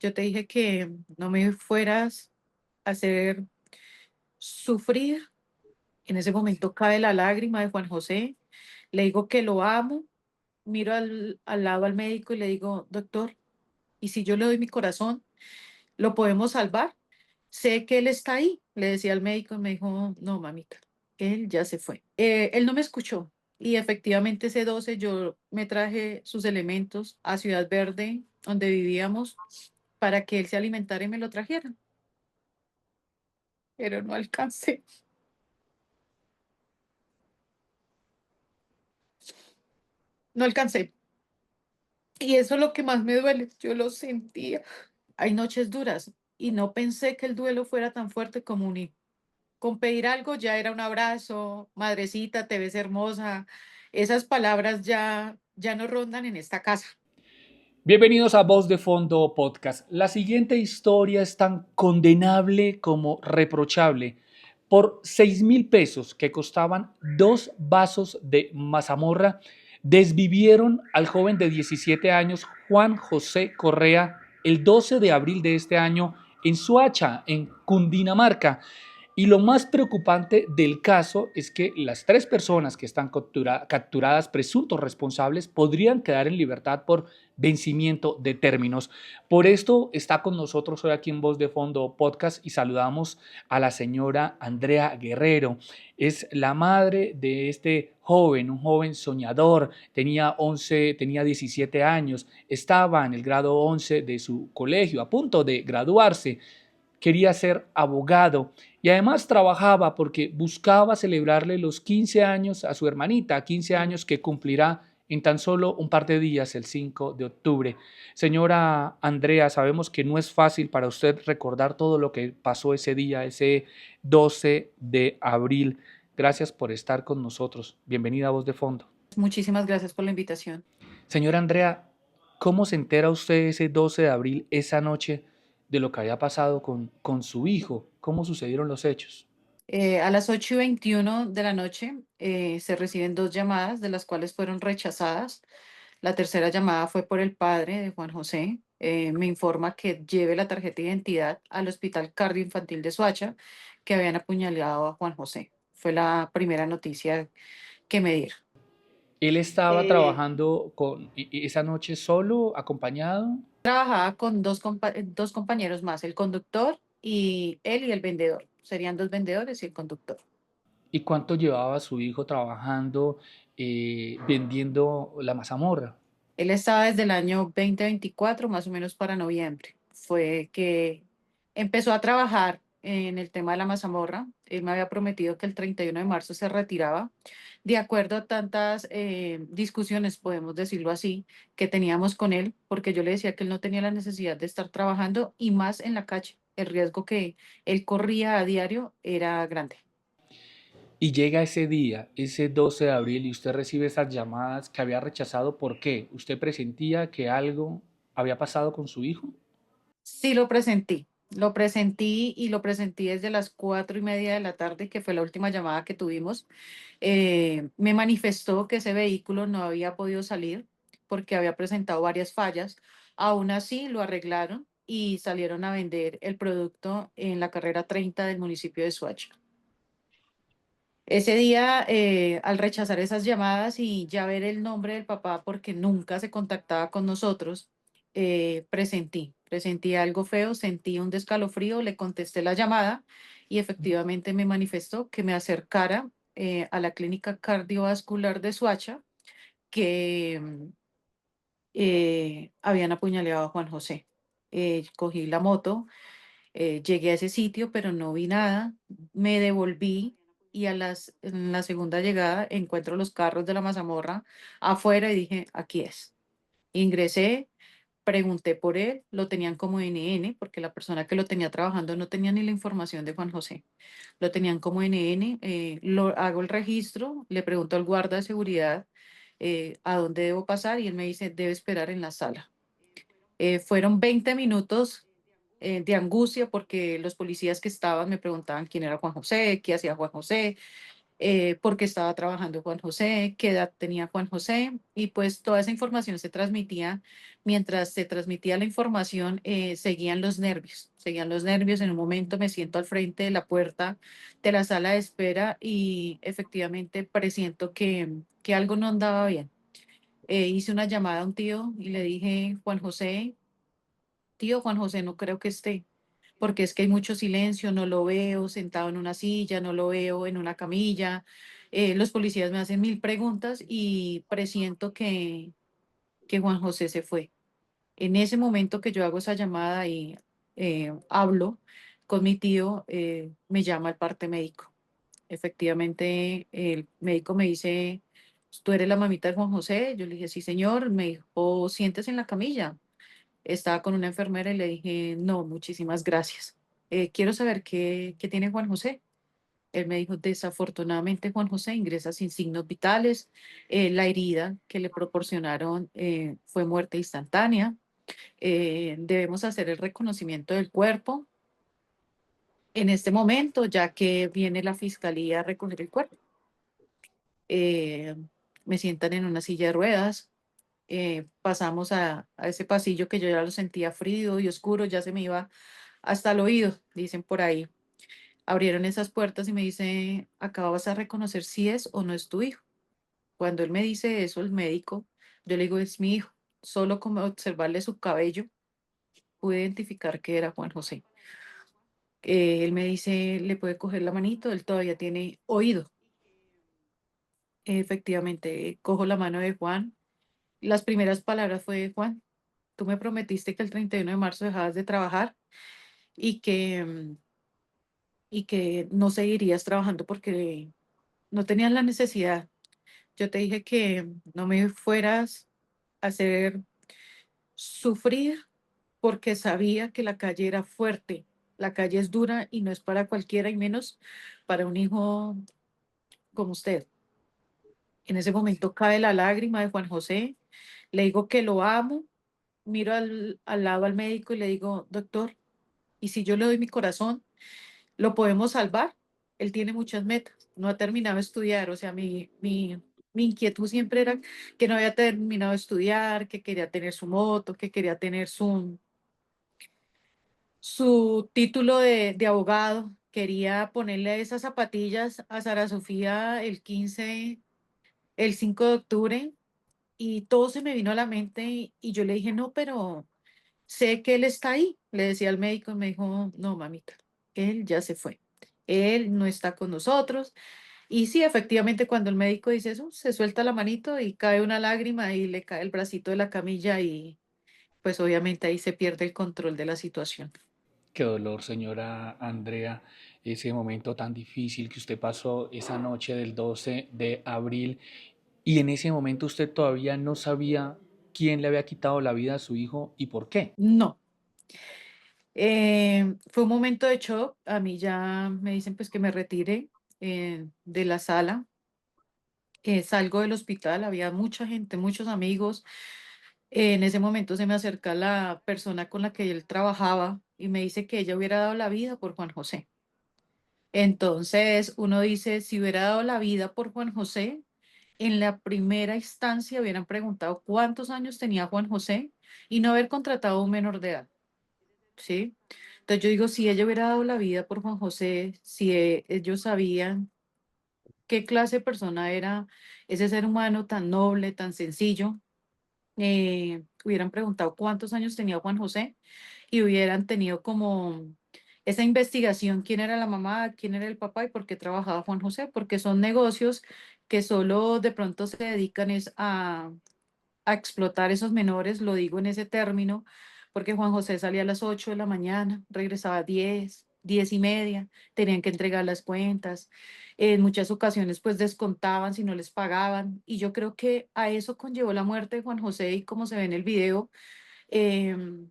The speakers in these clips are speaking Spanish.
yo te dije que no me fueras a hacer sufrir. En ese momento cae la lágrima de Juan José. Le digo que lo amo, miro al lado al médico y le digo, doctor, ¿y si yo le doy mi corazón, lo podemos salvar? Sé que él está ahí, le decía al médico y me dijo, no, mamita, él ya se fue. Él no me escuchó y efectivamente ese 12 yo me traje sus elementos a Ciudad Verde, donde vivíamos, para que él se alimentara y me lo trajera, pero no alcancé, no alcancé. Y eso es lo que más me duele, yo lo sentía. Hay noches duras y no pensé que el duelo fuera tan fuerte como unir. Con pedir algo ya era un abrazo, madrecita, te ves hermosa. Esas palabras ya no rondan en esta casa. Bienvenidos a Voz de Fondo Podcast. La siguiente historia es tan condenable como reprochable. Por 6.000 pesos que costaban 2 vasos de mazamorra, desvivieron al joven de 17 años Juan José Correa el 12 de abril de este año en Soacha, en Cundinamarca. Y lo más preocupante del caso es que las tres personas que están capturadas, presuntos responsables, podrían quedar en libertad por vencimiento de términos. Por esto está con nosotros hoy aquí en Voz de Fondo Podcast y saludamos a la señora Andrea Guerrero. Es la madre de este joven, un joven soñador, tenía 17 años, estaba en el grado 11 de su colegio, a punto de graduarse, quería ser abogado y además trabajaba porque buscaba celebrarle los 15 años a su hermanita, 15 años que cumplirá en tan solo un par de días, el 5 de octubre. Señora Andrea, sabemos que no es fácil para usted recordar todo lo que pasó ese día, ese 12 de abril. Gracias por estar con nosotros. Bienvenida a Voz de Fondo. Muchísimas gracias por la invitación. Señora Andrea, ¿cómo se entera usted ese 12 de abril, esa noche, de lo que había pasado con su hijo? ¿Cómo sucedieron los hechos? A las 8:21 de la noche se reciben dos llamadas, de las cuales fueron rechazadas. La tercera llamada fue por el padre de Juan José. Me informa que lleve la tarjeta de identidad al Hospital Cardioinfantil de Soacha, que habían apuñalado a Juan José. Fue la primera noticia que me dieron. ¿Él estaba Eh, trabajando esa noche solo, acompañado? Trabajaba con dos compañeros más, el conductor y él y el vendedor. Serían dos vendedores y el conductor. ¿Y cuánto llevaba su hijo trabajando, vendiendo la mazamorra? Él estaba desde el año 2024, más o menos para noviembre. Fue que empezó a trabajar en el tema de la mazamorra. Él me había prometido que el 31 de marzo se retiraba. De acuerdo a tantas discusiones, podemos decirlo así, que teníamos con él, porque yo le decía que él no tenía la necesidad de estar trabajando y más en la calle. El riesgo que él corría a diario era grande. Y llega ese día, ese 12 de abril, y usted recibe esas llamadas que había rechazado. ¿Por qué? ¿Usted presentía que algo había pasado con su hijo? Sí, lo presentí y lo presentí desde las 4:30 de la tarde, que fue la última llamada que tuvimos. Me manifestó que ese vehículo no había podido salir porque había presentado varias fallas. Aún así, lo arreglaron y salieron a vender el producto en la carrera 30 del municipio de Soacha. Ese día, al rechazar esas llamadas y ya ver el nombre del papá, porque nunca se contactaba con nosotros, presentí algo feo, sentí un descalofrío, le contesté la llamada y efectivamente me manifestó que me acercara a la clínica cardiovascular de Suacha, que habían apuñaleado a Juan José. Cogí la moto, llegué a ese sitio, pero no vi nada. Me devolví y en la segunda llegada encuentro los carros de la mazamorra afuera y dije, aquí es. Ingresé, pregunté por él, lo tenían como NN, porque la persona que lo tenía trabajando no tenía ni la información de Juan José. Lo tenían como NN, hago el registro, le pregunto al guarda de seguridad a dónde debo pasar y él me dice, debe esperar en la sala. Fueron 20 minutos de angustia porque los policías que estaban me preguntaban quién era Juan José, qué hacía Juan José. porque estaba trabajando Juan José, qué edad tenía Juan José, y pues toda esa información se transmitía. Mientras se transmitía la información, seguían los nervios. En un momento me siento al frente de la puerta de la sala de espera y efectivamente presiento que algo no andaba bien. Hice una llamada a un tío y le dije, Juan José, tío Juan José, no creo que esté, porque es que hay mucho silencio, no lo veo sentado en una silla, no lo veo en una camilla. Los policías me hacen mil preguntas y presiento que Juan José se fue. En ese momento que yo hago esa llamada y hablo con mi tío, me llama el parte médico. Efectivamente, el médico me dice, ¿tú eres la mamita de Juan José? Yo le dije, sí, señor. Me dijo, siéntese en la camilla. Estaba con una enfermera y le dije, no, muchísimas gracias. Quiero saber qué tiene Juan José. Él me dijo, desafortunadamente Juan José ingresa sin signos vitales. La herida que le proporcionaron fue muerte instantánea. Debemos hacer el reconocimiento del cuerpo en este momento, ya que viene la fiscalía a recoger el cuerpo. Eh, Me sientan en una silla de ruedas. Pasamos a ese pasillo que yo ya lo sentía frío y oscuro, ya se me iba hasta el oído, dicen por ahí. Abrieron esas puertas y me dice, acabas a reconocer si es o no es tu hijo. Cuando él me dice eso, el médico, yo le digo, es mi hijo. Solo como observarle su cabello, pude identificar que era Juan José. Él me dice, le puede coger la manito, él todavía tiene oído. Efectivamente, cojo la mano de Juan. Las primeras palabras fue, Juan, tú me prometiste que el 31 de marzo dejabas de trabajar y que no seguirías trabajando porque no tenías la necesidad. Yo te dije que no me fueras a hacer sufrir porque sabía que la calle era fuerte. La calle es dura y no es para cualquiera y menos para un hijo como usted. En ese momento cae la lágrima de Juan José. Le digo que lo amo. Miro al lado al médico y le digo, doctor, ¿y si yo le doy mi corazón, lo podemos salvar? Él tiene muchas metas, no ha terminado de estudiar, o sea, mi inquietud siempre era que no había terminado de estudiar, que quería tener su moto, que quería tener su título de abogado, quería ponerle esas zapatillas a Sara Sofía el 5 de octubre, y todo se me vino a la mente y yo le dije, no, pero sé que él está ahí. Le decía al médico y me dijo, no, mamita, él ya se fue. Él no está con nosotros. Y sí, efectivamente, cuando el médico dice eso, se suelta la manito y cae una lágrima y le cae el bracito de la camilla y pues obviamente ahí se pierde el control de la situación. Qué dolor, señora Andrea, ese momento tan difícil que usted pasó esa noche del 12 de abril y en ese momento usted todavía no sabía quién le había quitado la vida a su hijo y por qué. No, fue un momento de shock. A mí ya me dicen pues que me retire de la sala. Salgo del hospital, había mucha gente, muchos amigos. En ese momento se me acerca la persona con la que él trabajaba y me dice que ella hubiera dado la vida por Juan José. Entonces uno dice, si hubiera dado la vida por Juan José, en la primera instancia hubieran preguntado cuántos años tenía Juan José y no haber contratado a un menor de edad, ¿sí? Entonces yo digo, si ella hubiera dado la vida por Juan José, si ellos sabían qué clase de persona era ese ser humano tan noble, tan sencillo, hubieran preguntado cuántos años tenía Juan José y hubieran tenido como esa investigación, quién era la mamá, quién era el papá y por qué trabajaba Juan José, porque son negocios que solo de pronto se dedican es a explotar esos menores, lo digo en ese término, porque Juan José salía a las 8 de la mañana, regresaba a 10, 10:30, tenían que entregar las cuentas, en muchas ocasiones pues descontaban si no les pagaban, y yo creo que a eso conllevó la muerte de Juan José y como se ve en el video, em,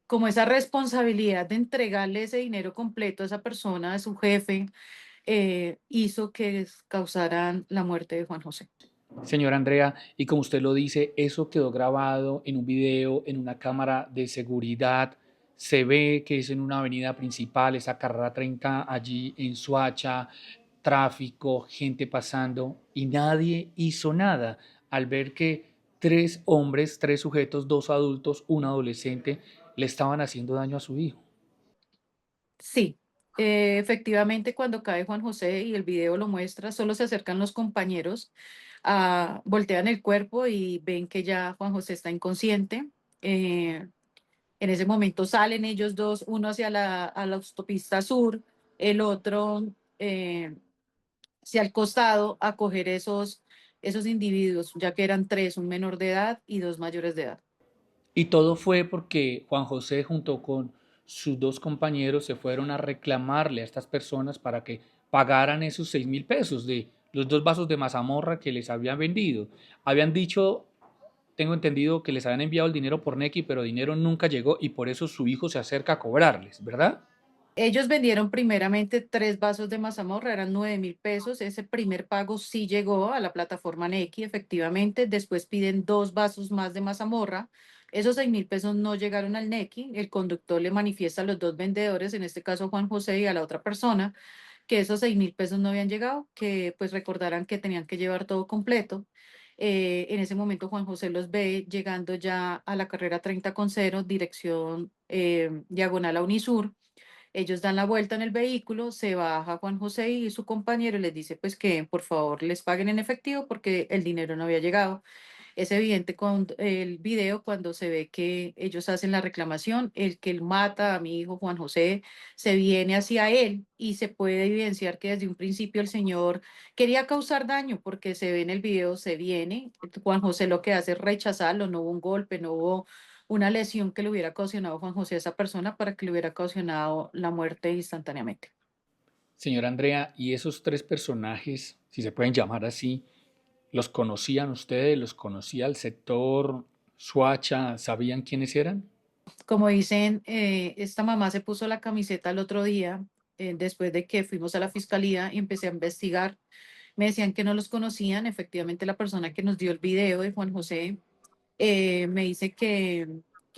como esa responsabilidad de entregarle ese dinero completo a esa persona, a su jefe, hizo que causaran la muerte de Juan José. Señora Andrea, y como usted lo dice, eso quedó grabado en un video, en una cámara de seguridad. Se ve que es en una avenida principal, esa carrera 30 allí en Soacha. tráfico, gente pasando y nadie hizo nada al ver que tres hombres, tres sujetos, dos adultos, un adolescente, le estaban haciendo daño a su hijo. Sí, efectivamente, cuando cae Juan José y el video lo muestra, solo se acercan los compañeros, voltean el cuerpo y ven que ya Juan José está inconsciente. Eh, en ese momento salen ellos dos, uno hacia a la autopista sur, el otro hacia el costado a coger esos individuos, ya que eran tres, un menor de edad y dos mayores de edad. Y todo fue porque Juan José junto con sus dos compañeros se fueron a reclamarle a estas personas para que pagaran esos 6.000 pesos de los dos vasos de mazamorra que les habían vendido. Habían dicho, tengo entendido que les habían enviado el dinero por Nequi, pero dinero nunca llegó y por eso su hijo se acerca a cobrarles, ¿verdad? Ellos vendieron primeramente tres vasos de mazamorra, eran 9.000 pesos. Ese primer pago sí llegó a la plataforma Nequi, efectivamente. Después piden dos vasos más de mazamorra. Esos 6.000 pesos no llegaron al Nequi. El conductor le manifiesta a los dos vendedores, en este caso Juan José y a la otra persona, que esos 6.000 pesos no habían llegado, que pues recordaran que tenían que llevar todo completo. En ese momento Juan José los ve llegando ya a la carrera 30,0, dirección diagonal a Unisur. Ellos dan la vuelta en el vehículo, se baja Juan José y su compañero y les dice pues que por favor les paguen en efectivo porque el dinero no había llegado. Es evidente con el video cuando se ve que ellos hacen la reclamación, el que él mata a mi hijo Juan José se viene hacia él y se puede evidenciar que desde un principio el señor quería causar daño porque se ve en el video, se viene, Juan José lo que hace es rechazarlo, no hubo un golpe, no hubo una lesión que le hubiera ocasionado a Juan José a esa persona para que le hubiera ocasionado la muerte instantáneamente. Señora Andrea, ¿y esos tres personajes, si se pueden llamar así, los conocían ustedes? ¿Los conocía el sector Suacha? ¿Sabían quiénes eran? Como dicen, esta mamá se puso la camiseta el otro día, después de que fuimos a la fiscalía y empecé a investigar. Me decían que no los conocían. Efectivamente, la persona que nos dio el video de Juan José me dice que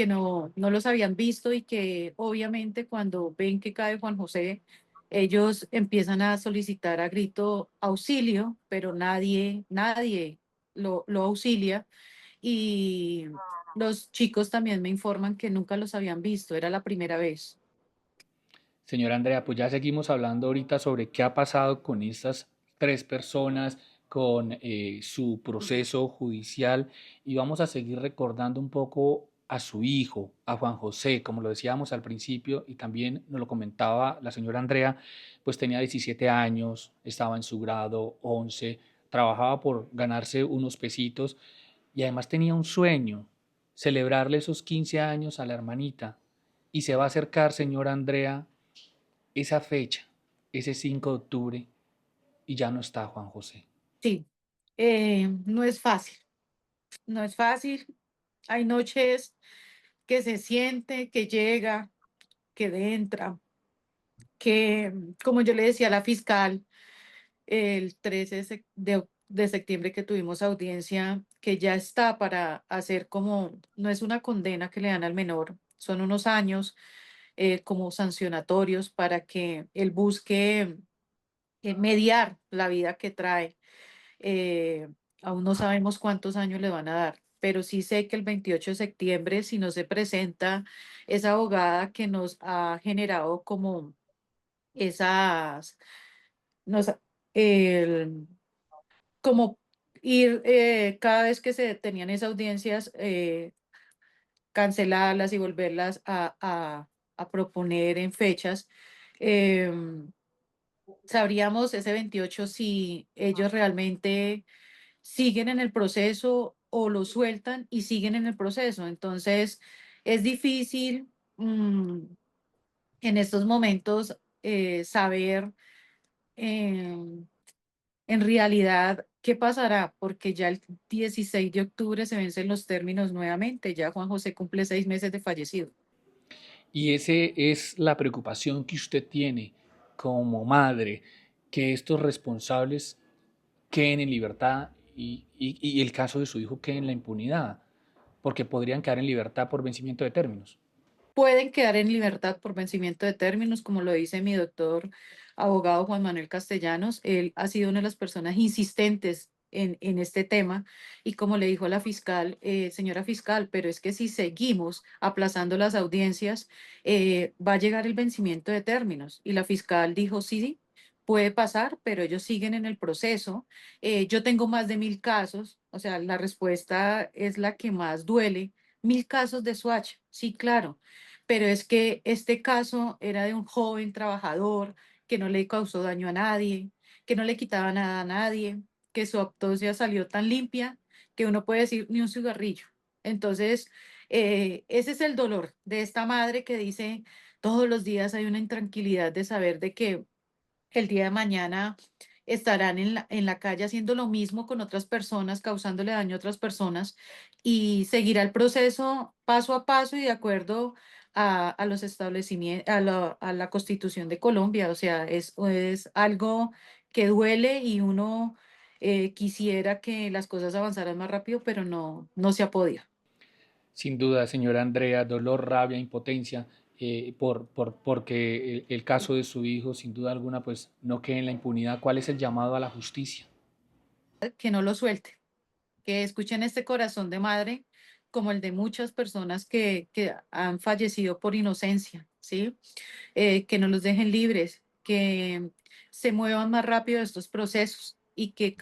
no los habían visto y que obviamente cuando ven que cae Juan José, ellos empiezan a solicitar a grito auxilio, pero nadie lo auxilia y los chicos también me informan que nunca los habían visto, era la primera vez. Señora Andrea, pues ya seguimos hablando ahorita sobre qué ha pasado con estas tres personas, con su proceso judicial y vamos a seguir recordando un poco a su hijo, a Juan José, como lo decíamos al principio y también nos lo comentaba la señora Andrea, pues tenía 17 años, estaba en su grado 11, trabajaba por ganarse unos pesitos y además tenía un sueño, celebrarle esos 15 años a la hermanita. Y se va a acercar, señora Andrea, esa fecha, ese 5 de octubre, y ya no está Juan José. Sí, no es fácil, no es fácil. Hay noches que se siente, que llega, que entra, que, como yo le decía a la fiscal, el 13 de septiembre que tuvimos audiencia, que ya está para hacer como, no es una condena que le dan al menor, son unos años como sancionatorios para que él busque mediar la vida que trae. Eh, Aún no sabemos cuántos años le van a dar, pero sí sé que el 28 de septiembre, si no se presenta esa abogada que nos ha generado como esas, nos, el, como ir cada vez que se tenían esas audiencias, cancelarlas y volverlas a proponer en fechas. em, Sabríamos ese 28 si ellos realmente siguen en el proceso o lo sueltan y siguen en el proceso. Entonces, es difícil en estos momentos saber em, en realidad qué pasará, porque ya el 16 de octubre se vencen los términos nuevamente. Ya Juan José cumple 6 meses de fallecido. Y esa es la preocupación que usted tiene como madre, que estos responsables queden en libertad y el caso de su hijo quede en la impunidad, porque podrían quedar en libertad por vencimiento de términos. pueden quedar en libertad por vencimiento de términos, como lo dice mi doctor abogado Juan Manuel Castellanos. Él ha sido una de las personas insistentes en este tema y como le dijo a la fiscal, señora fiscal, pero es que si seguimos aplazando las audiencias, va a llegar el vencimiento de términos. Y la fiscal dijo, sí, puede pasar, pero ellos siguen en el proceso. Yo tengo más de 1000 casos, o sea, la respuesta es la que más duele. 1000 casos de Swatch, sí, claro, pero es que este caso era de un joven trabajador que no le causó daño a nadie, que no le quitaba nada a nadie, que su autopsia salió tan limpia que uno puede decir ni un cigarrillo. Entonces, ese es el dolor de esta madre que dice todos los días hay una intranquilidad de saber de que el día de mañana estarán en la calle haciendo lo mismo con otras personas, causándole daño a otras personas y seguirá el proceso paso a paso y de acuerdo a los establecimientos, a la Constitución de Colombia. O sea, es algo que duele y uno quisiera que las cosas avanzaran más rápido, pero no se ha podido. Sin duda, señora Andrea, dolor, rabia, impotencia, porque el caso de su hijo, sin duda alguna, pues no quede en la impunidad. ¿Cuál es el llamado a la justicia? Que no lo suelte, que escuchen este corazón de madre como el de muchas personas que han fallecido por inocencia, ¿sí? Que no los dejen libres, que se muevan más rápido estos procesos y que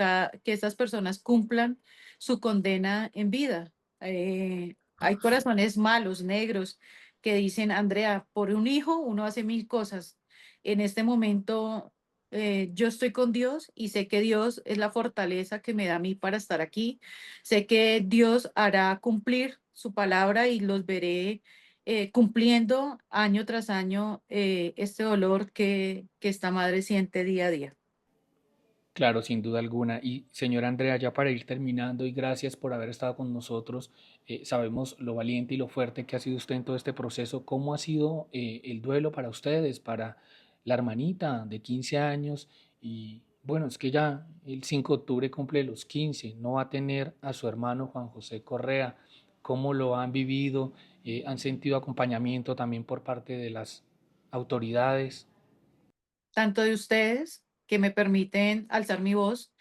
estas personas cumplan su condena en vida. Hay corazones malos, negros, que dicen, Andrea, por un hijo uno hace 1000 cosas. En este momento yo estoy con Dios y sé que Dios es la fortaleza que me da a mí para estar aquí. Sé que Dios hará cumplir su palabra y los veré cumpliendo año tras año este dolor que esta madre siente día a día. Claro, sin duda alguna. Y señora Andrea, ya para ir terminando, y gracias por haber estado con nosotros, sabemos lo valiente y lo fuerte que ha sido usted en todo este proceso. ¿Cómo ha sido el duelo para ustedes, para la hermanita de 15 años? Y bueno, es que ya el 5 de octubre cumple los 15, no va a tener a su hermano Juan José Correa. ¿Cómo lo han vivido? ¿Han sentido acompañamiento también por parte de las autoridades? Tanto de ustedes que me permiten alzar mi voz,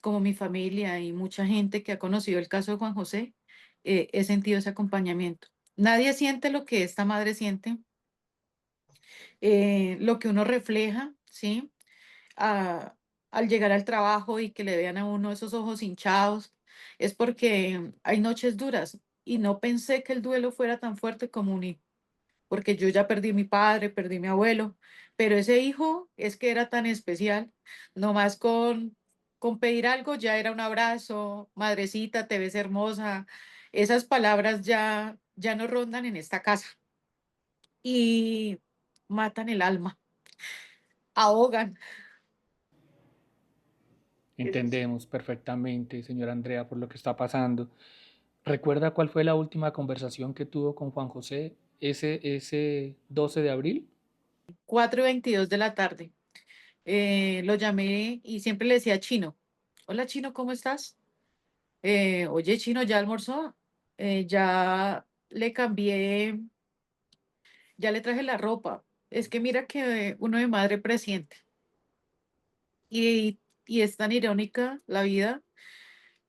como mi familia y mucha gente que ha conocido el caso de Juan José, he sentido ese acompañamiento. Nadie siente lo que esta madre siente, lo que uno refleja, ¿sí? Al llegar al trabajo y que le vean a uno esos ojos hinchados, es porque hay noches duras y no pensé que el duelo fuera tan fuerte como un hijo, porque yo ya perdí mi padre, perdí mi abuelo, pero ese hijo es que era tan especial, nomás con pedir algo ya era un abrazo, madrecita, te ves hermosa, esas palabras ya no rondan en esta casa y matan el alma, ahogan. Entendemos perfectamente, señora Andrea, por lo que está pasando. ¿Recuerda cuál fue la última conversación que tuvo con Juan José ese 12 de abril? 4:22 de la tarde. Lo llamé y siempre le decía Chino, hola Chino, ¿cómo estás? Oye Chino, ¿ya almorzó? Ya le cambié, ya le traje la ropa. Es que mira que uno de madre presiente y es tan irónica la vida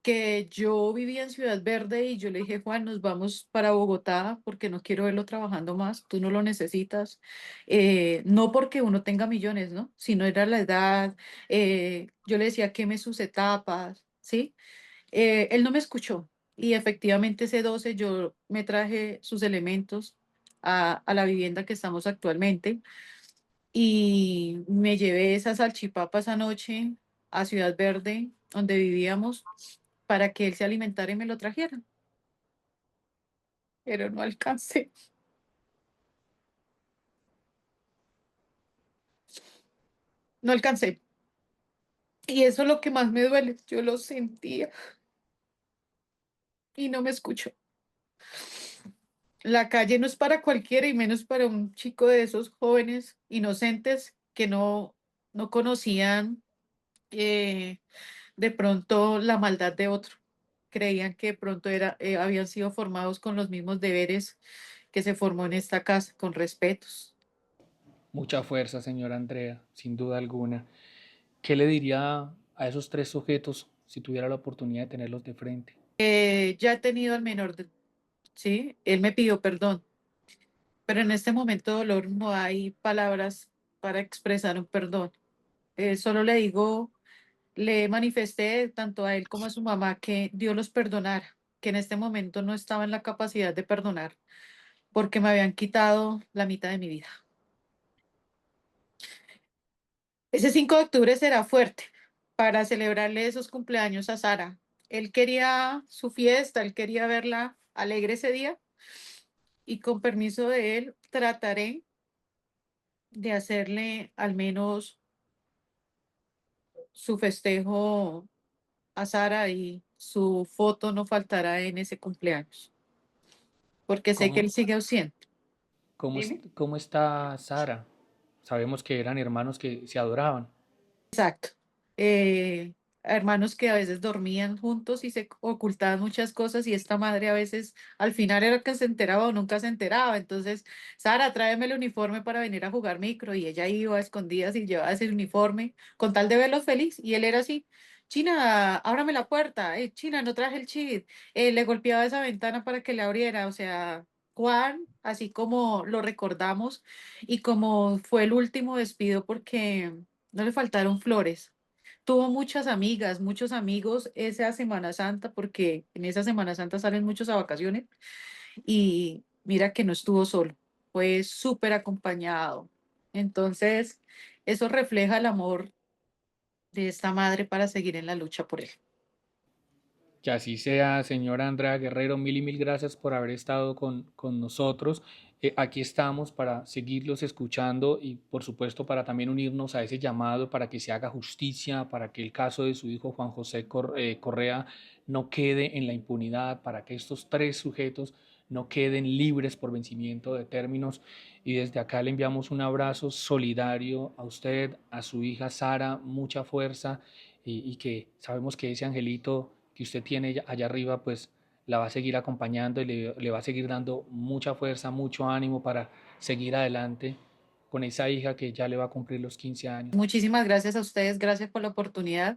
que yo vivía en Ciudad Verde y yo le dije, Juan, nos vamos para Bogotá porque no quiero verlo trabajando más, tú no lo necesitas. No porque uno tenga millones, ¿no? Sino era la edad. Yo le decía, queme sus etapas, ¿sí? Él no me escuchó y efectivamente ese 12 yo me traje sus elementos a la vivienda que estamos actualmente y me llevé esas salchipapas anoche a Ciudad Verde, donde vivíamos, para que él se alimentara y me lo trajera, pero no alcancé, no alcancé. Y eso es lo que más me duele, yo lo sentía y no me escuchó. La calle no es para cualquiera y menos para un chico de esos jóvenes inocentes que no conocían eh, de pronto la maldad de otro. Creían que de pronto habían sido formados con los mismos deberes que se formó en esta casa, con respetos. Mucha fuerza, señora Andrea, sin duda alguna. ¿Qué le diría a esos tres sujetos si tuviera la oportunidad de tenerlos de frente? Ya he tenido al menor, ¿sí? Él me pidió perdón, pero en este momento de dolor no hay palabras para expresar un perdón. Solo le digo, le manifesté tanto a él como a su mamá que Dios los perdonara, que en este momento no estaba en la capacidad de perdonar porque me habían quitado la mitad de mi vida. Ese 5 de octubre será fuerte para celebrarle esos cumpleaños a Sara. Él quería su fiesta, él quería verla alegre ese día y con permiso de él trataré de hacerle al menos su festejo a Sara y su foto no faltará en ese cumpleaños, porque sé que él ¿Cómo, sigue ausente. cómo, Dime. cómo está Sara? Sabemos que eran hermanos que se adoraban. Exacto. Eh, Hermanos que a veces dormían juntos y se ocultaban muchas cosas y esta madre a veces al final era que se enteraba o nunca se enteraba. Entonces, Sara, tráeme el uniforme para venir a jugar micro y ella iba a escondidas y llevaba ese uniforme con tal de verlo feliz y él era así. China, ábrame la puerta. China, no traje el chip. Le golpeaba esa ventana para que le abriera. O sea, Juan, así como lo recordamos y como fue el último despido porque no le faltaron flores. Tuvo muchas amigas, muchos amigos esa Semana Santa, porque en esa Semana Santa salen muchos a vacaciones y mira que no estuvo solo, fue súper acompañado. Entonces, eso refleja el amor de esta madre para seguir en la lucha por él. Que así sea, señora Andrea Guerrero, mil y mil gracias por haber estado con nosotros. Aquí estamos para seguirlos escuchando y por supuesto para también unirnos a ese llamado para que se haga justicia, para que el caso de su hijo Juan José Correa no quede en la impunidad, para que estos tres sujetos no queden libres por vencimiento de términos. Y desde acá le enviamos un abrazo solidario a usted, a su hija Sara, mucha fuerza y que sabemos que ese angelito que usted tiene allá arriba, pues la va a seguir acompañando y le va a seguir dando mucha fuerza, mucho ánimo para seguir adelante con esa hija que ya le va a cumplir los 15 años. Muchísimas gracias a ustedes, gracias por la oportunidad,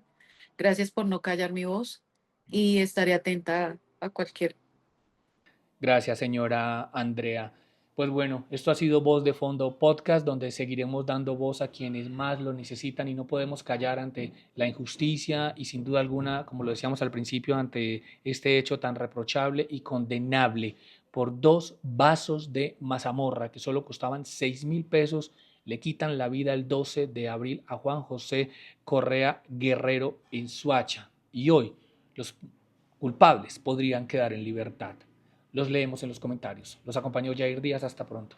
gracias por no callar mi voz y estaré atenta a cualquier. Gracias, señora Andrea. Pues bueno, esto ha sido Voz de Fondo Podcast, donde seguiremos dando voz a quienes más lo necesitan y no podemos callar ante la injusticia y sin duda alguna, como lo decíamos al principio, ante este hecho tan reprochable y condenable por dos vasos de mazamorra que solo costaban 6.000 pesos. Le quitan la vida el 12 de abril a Juan José Correa Guerrero en Suacha. Y hoy los culpables podrían quedar en libertad. Los leemos en los comentarios. Los acompañó Jair Díaz. Hasta pronto.